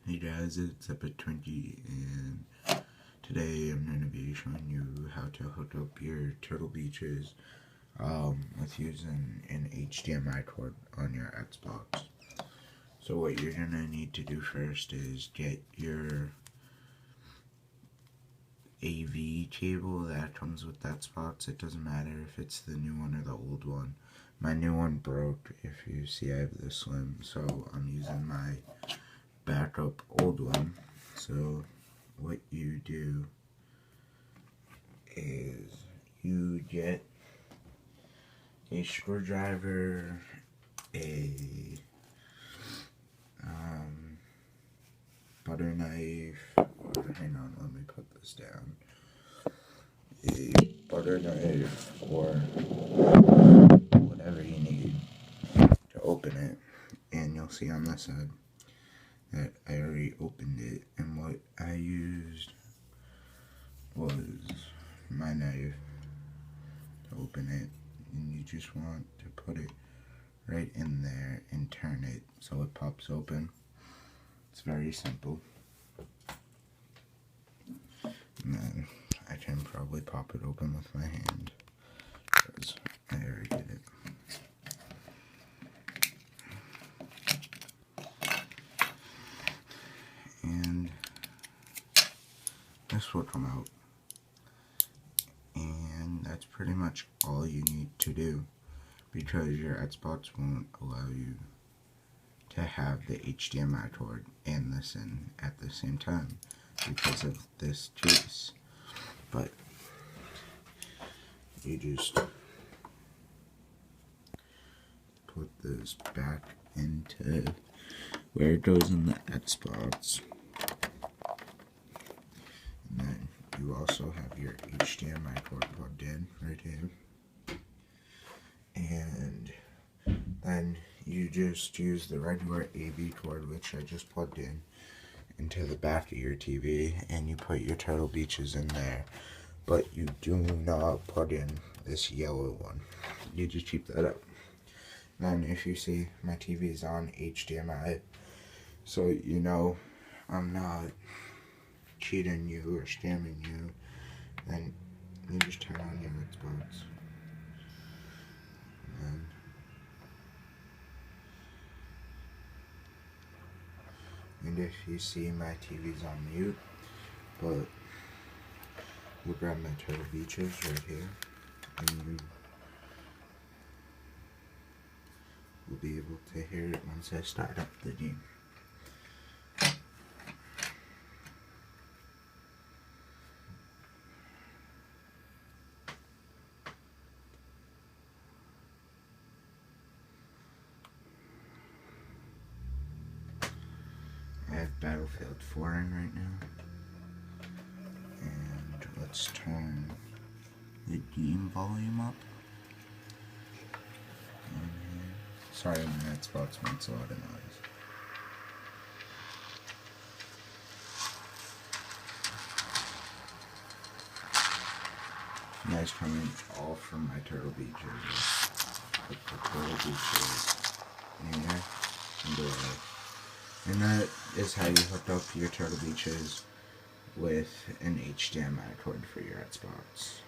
Hey guys, it's Epic 20 and today I'm going to be showing you how to hook up your Turtle Beaches with using an HDMI cord on your Xbox. So what you're going to need to do first is get your AV cable that comes with Xbox. It doesn't matter if it's the new one or the old one. My new one broke. If you see, I have the slim, so I'm using my backup old one. So what you do is you get a screwdriver, a butter knife, or hang on, let me put this down. A butter knife or whatever you need to open it, and you'll see on this side that I already opened it, and what I used was my knife to open it, and you just want to put it right in there and turn it so it pops open. It's very simple. And then I can probably pop it open with my hand because I already did it. And this will come out, and that's pretty much all you need to do, because your Xbox won't allow you to have the HDMI cord and this in at the same time because of this case. But you just put this back into where it goes in the Xbox, and then you also have your HDMI cord plugged in right here, and then you just use the regular AV cord, which I just plugged in into the back of your TV, and you put your Turtle Beaches in there, but you do not plug in this yellow one. You just keep that up. Then if you see, my TV is on HDMI, so you know I'm not cheating you or scamming you. Then you just turn on your Xbox, and if you see, my TV's on mute, but we'll grab my Turtle Beaches right here, and you will be able to hear it once I start up the game. I have Battlefield 4 in right now, and let's turn the game volume up. Sorry, my Xbox makes a lot of noise. Nice coming all from my Turtle Beaches. Put the Turtle Beaches in here and away. And that is how you hook up your Turtle Beaches with an HDMI cord for your Xbox.